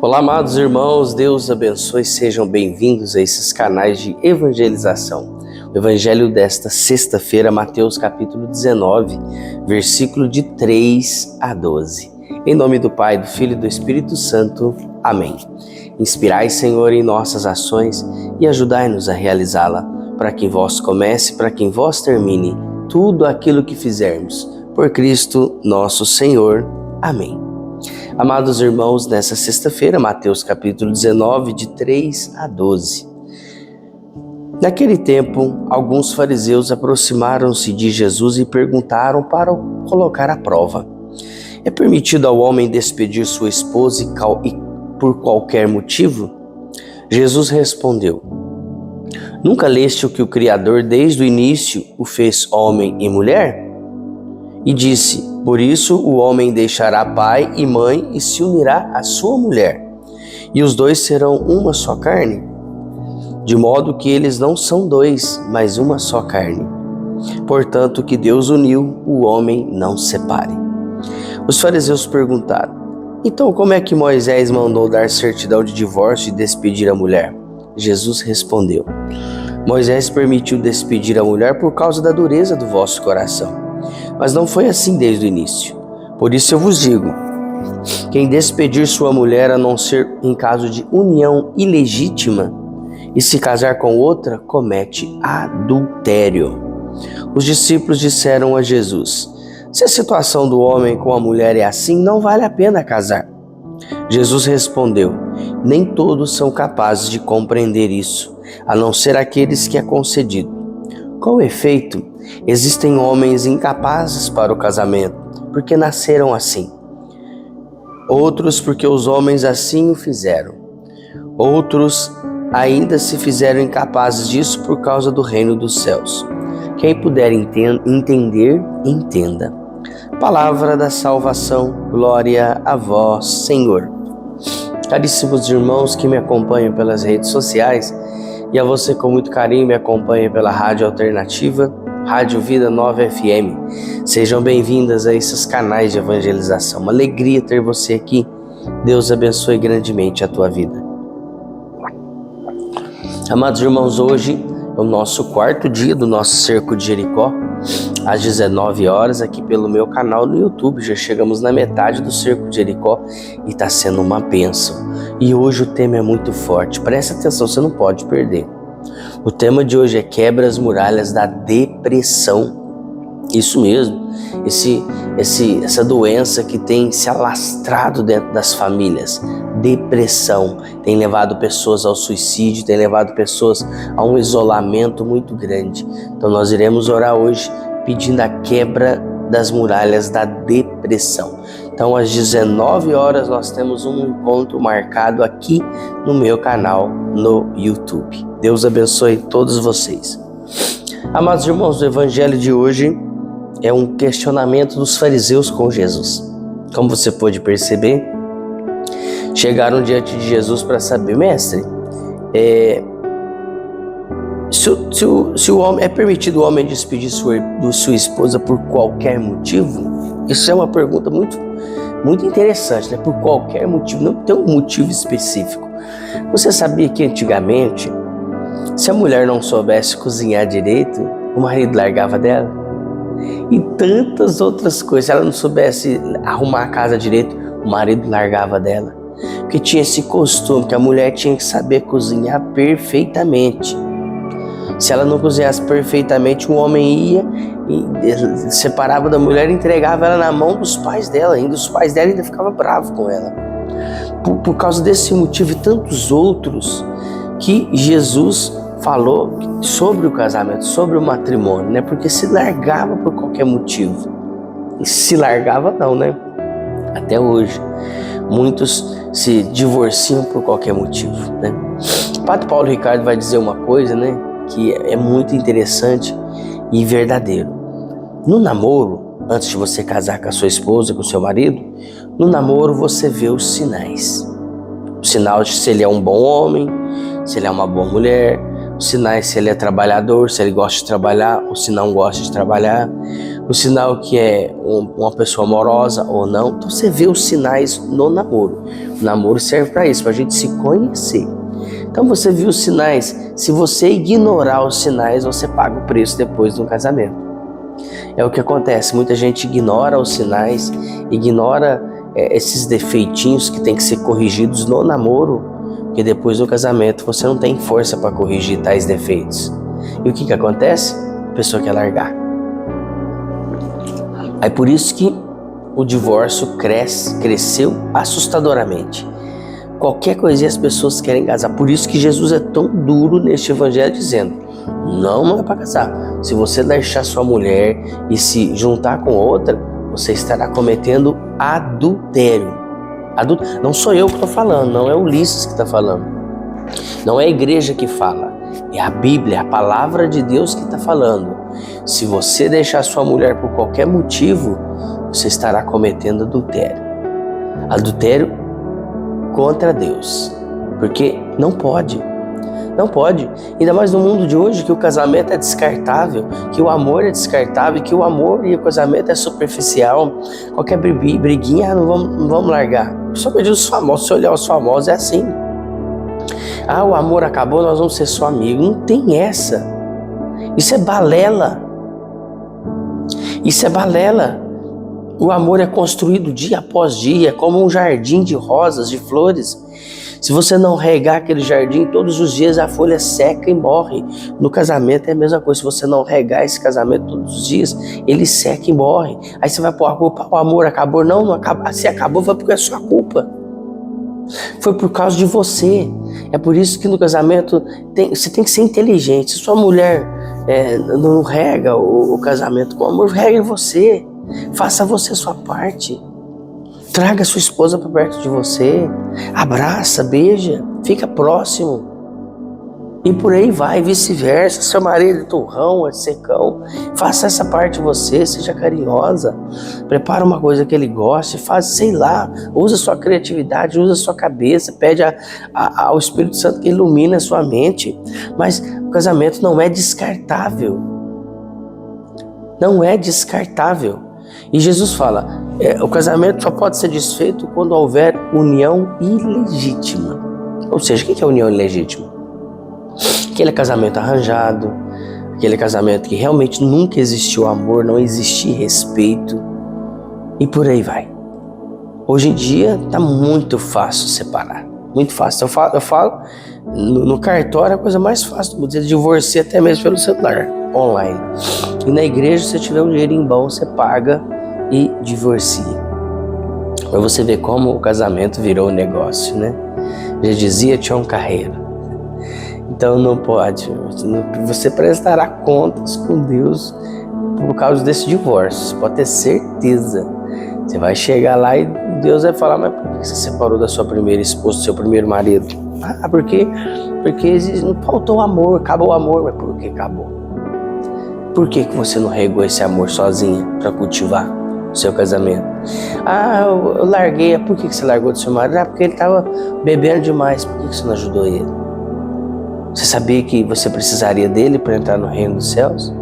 Olá, amados irmãos, Deus abençoe, sejam bem-vindos a esses canais de evangelização. O evangelho desta sexta-feira, Mateus capítulo 19, versículo de 3 a 12. Em nome do Pai, do Filho e do Espírito Santo. Amém. Inspirai, Senhor, em nossas ações e ajudai-nos a realizá-la, para que em vós comece, para que em vós termine tudo aquilo que fizermos. Por Cristo nosso Senhor. Amém. Amados irmãos, nessa sexta-feira, Mateus capítulo 19, de 3 a 12. Naquele tempo, alguns fariseus aproximaram-se de Jesus e perguntaram para o colocar à prova: é permitido ao homem despedir sua esposa e por qualquer motivo? Jesus respondeu: nunca leste o que o Criador desde o início o fez homem e mulher? E disse: por isso o homem deixará pai e mãe e se unirá à sua mulher, e os dois serão uma só carne. De modo que eles não são dois, mas uma só carne. Portanto, o que Deus uniu, o homem não separe. Os fariseus perguntaram: então como é que Moisés mandou dar certidão de divórcio e despedir a mulher? Jesus respondeu: Moisés permitiu despedir a mulher por causa da dureza do vosso coração. Mas não foi assim desde o início. Por isso eu vos digo: quem despedir sua mulher, a não ser em caso de união ilegítima, e se casar com outra, comete adultério. Os discípulos disseram a Jesus: se a situação do homem com a mulher é assim, não vale a pena casar. Jesus respondeu: nem todos são capazes de compreender isso, a não ser aqueles que é concedido. Com efeito, existem homens incapazes para o casamento, porque nasceram assim. Outros porque os homens assim o fizeram. Outros ainda se fizeram incapazes disso por causa do reino dos céus. Quem puder entender, entenda. Palavra da salvação, glória a vós, Senhor. Caríssimos irmãos que me acompanham pelas redes sociais, e a você com muito carinho me acompanha pela Rádio Alternativa, Rádio Vida Nova FM. Sejam bem-vindas a esses canais de evangelização. Uma alegria ter você aqui. Deus abençoe grandemente a tua vida. Amados irmãos, hoje é o nosso quarto dia do nosso Cerco de Jericó, às 19 horas, aqui pelo meu canal no YouTube. Já chegamos na metade do Cerco de Jericó e está sendo uma bênção. E hoje o tema é muito forte. Presta atenção, você não pode perder. O tema de hoje é quebra as muralhas da depressão. Isso mesmo, essa doença que tem se alastrado dentro das famílias. Depressão tem levado pessoas ao suicídio, tem levado pessoas a um isolamento muito grande. Então nós iremos orar hoje pedindo a quebra das muralhas da depressão. Então às 19 horas nós temos um encontro marcado aqui no meu canal no YouTube. Deus abençoe todos vocês. Amados irmãos, o evangelho de hoje é um questionamento dos fariseus com Jesus. Como você pode perceber, chegaram diante de Jesus para saber: mestre, se o homem, é permitido o homem despedir sua esposa por qualquer motivo? Isso é uma pergunta muito interessante, né? Por qualquer motivo, não tem um motivo específico. Você sabia que antigamente, se a mulher não soubesse cozinhar direito, o marido largava dela? E tantas outras coisas. Se ela não soubesse arrumar a casa direito, o marido largava dela. Porque tinha esse costume que a mulher tinha que saber cozinhar perfeitamente. Se ela não cozinhasse perfeitamente, o homem ia e separava da mulher e entregava ela na mão dos pais dela. Ainda os pais dela ainda ficavam bravos com ela. Por causa desse motivo e tantos outros que Jesus falou sobre o casamento, sobre o matrimônio, né? Porque se largava por qualquer motivo. E se largava não, né? Até hoje. Muitos se divorciam por qualquer motivo, né? O Padre Paulo Ricardo vai dizer uma coisa, né? Que é muito interessante e verdadeiro. No namoro, antes de você casar com a sua esposa, com o seu marido, no namoro você vê os sinais. O sinal de se ele é um bom homem, se ele é uma boa mulher, os sinais se ele é trabalhador, se ele gosta de trabalhar ou se não gosta de trabalhar. o sinal que é uma pessoa amorosa ou não. Então você vê os sinais no namoro. O namoro serve para isso, para a gente se conhecer. Então você viu os sinais. Se você ignorar os sinais, você paga o preço depois do casamento. É o que acontece. Muita gente ignora os sinais, ignora esses defeitinhos que tem que ser corrigidos no namoro, porque depois do casamento você não tem força para corrigir tais defeitos. E o que acontece? A pessoa quer largar. É por isso que o divórcio cresceu assustadoramente. Qualquer coisinha as pessoas querem casar. Por isso que Jesus é tão duro neste evangelho dizendo, não é para casar. Se você deixar sua mulher e se juntar com outra, você estará cometendo adultério. Não sou eu que estou falando, não é Ulisses que está falando. Não é a igreja que fala, é a Bíblia, a palavra de Deus que está falando. Se você deixar sua mulher por qualquer motivo, você estará cometendo adultério. Adultério contra Deus, porque não pode. Não pode, ainda mais no mundo de hoje que o casamento é descartável, que o amor é descartável, que o amor e o casamento é superficial. Qualquer briguinha, não vamos largar. Somente os famosos, se olhar os famosos é assim. O amor acabou, nós vamos ser só amigos. Não tem essa. Isso é balela. Isso é balela. O amor é construído dia após dia, como um jardim de rosas, de flores. Se você não regar aquele jardim todos os dias, a folha seca e morre. No casamento é a mesma coisa. Se você não regar esse casamento todos os dias, ele seca e morre. Aí você vai pôr a culpa, o amor acabou. Não acabou. Se acabou, foi porque é sua culpa. Foi por causa de você. É por isso que no casamento você tem que ser inteligente. Se sua mulher não rega o casamento com amor, regue você. Faça você a sua parte. Traga sua esposa para perto de você, abraça, beija, fica próximo. E por aí vai, vice-versa. Seu marido é turrão, é secão, faça essa parte de você, seja carinhosa. Prepara uma coisa que ele goste, faz, sei lá, usa sua criatividade, usa sua cabeça, pede ao Espírito Santo que ilumine a sua mente. Mas o casamento não é descartável. Não é descartável. E Jesus fala, o casamento só pode ser desfeito quando houver união ilegítima. Ou seja, o que é união ilegítima? Aquele casamento arranjado, aquele casamento que realmente nunca existiu amor, não existiu respeito, e por aí vai. Hoje em dia está muito fácil separar, muito fácil. Eu falo no cartório é a coisa mais fácil, vou dizer, divorciar até mesmo pelo celular, online. E na igreja, se você tiver um dinheirinho bom, você paga e divorcia. Para você ver como o casamento virou um negócio, né? Já dizia Tião Carreiro. Então não pode. Você prestará contas com Deus por causa desse divórcio. Você pode ter certeza. Você vai chegar lá e Deus vai falar, mas por que você separou da sua primeira esposa, do seu primeiro marido? Porque não faltou amor, acabou o amor. Mas por que acabou? Por que você não regou esse amor sozinha para cultivar o seu casamento? Eu larguei. Por que você largou do seu marido? Porque ele estava bebendo demais. Por que você não ajudou ele? Você sabia que você precisaria dele para entrar no reino dos céus?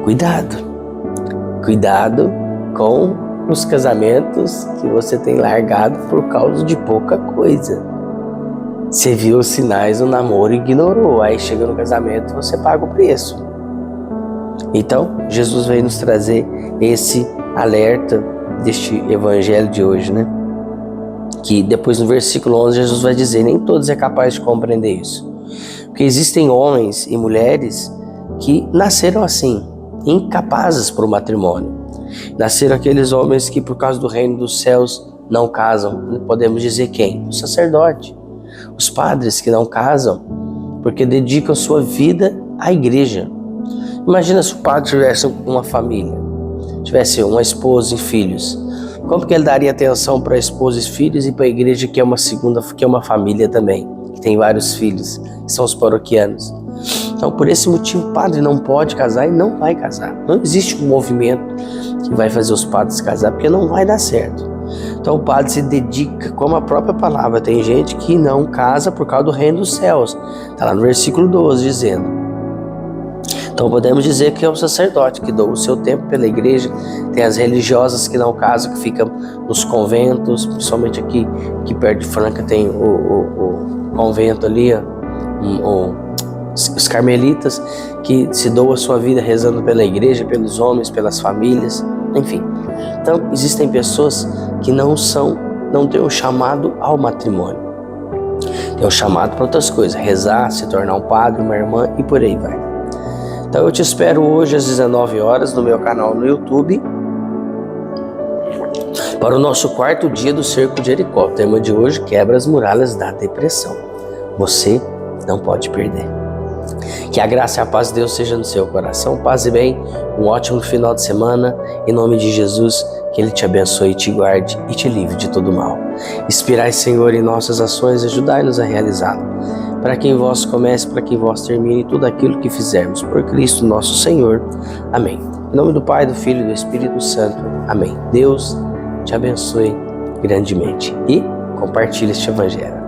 Cuidado. Cuidado com os casamentos que você tem largado por causa de pouca coisa. Você viu os sinais do namoro e ignorou. Aí chega no casamento, você paga o preço. Então, Jesus veio nos trazer esse alerta deste evangelho de hoje, né? Que depois no versículo 11 Jesus vai dizer, nem todos é capaz de compreender isso. Porque existem homens e mulheres que nasceram assim, incapazes para o matrimônio. Nasceram aqueles homens que por causa do reino dos céus não casam. Podemos dizer quem? O sacerdote. Os padres que não casam porque dedicam sua vida à igreja. Imagina se o padre tivesse uma família, tivesse uma esposa e filhos. Como que ele daria atenção para a esposa e filhos e para a igreja que é uma família também, que tem vários filhos, que são os paroquianos? Então, por esse motivo, o padre não pode casar e não vai casar. Não existe um movimento que vai fazer os padres casar, porque não vai dar certo. Então, o padre se dedica, como a própria palavra. Tem gente que não casa por causa do reino dos céus. Está lá no versículo 12 dizendo. Então podemos dizer que é o sacerdote que doa o seu tempo pela igreja. Tem as religiosas que não casam, que ficam nos conventos, principalmente aqui perto de Franca tem o convento ali, os carmelitas, que se doam a sua vida rezando pela igreja, pelos homens, pelas famílias, enfim. Então existem pessoas que não têm o chamado ao matrimônio. Tem o chamado para outras coisas, rezar, se tornar um padre, uma irmã e por aí vai. Então eu te espero hoje às 19 horas no meu canal no YouTube para o nosso 4º dia do Cerco de Jericó. O tema de hoje: quebra as muralhas da depressão. Você não pode perder. Que a graça e a paz de Deus seja no seu coração. Paz e bem, um ótimo final de semana. Em nome de Jesus, que Ele te abençoe, te guarde e te livre de todo mal. Inspirai, Senhor, em nossas ações, ajudai-nos a realizá-lo. Para que em vós comece, para que em vós termine tudo aquilo que fizermos. Por Cristo nosso Senhor. Amém. Em nome do Pai, do Filho e do Espírito Santo. Amém. Deus te abençoe grandemente. E compartilhe este evangelho.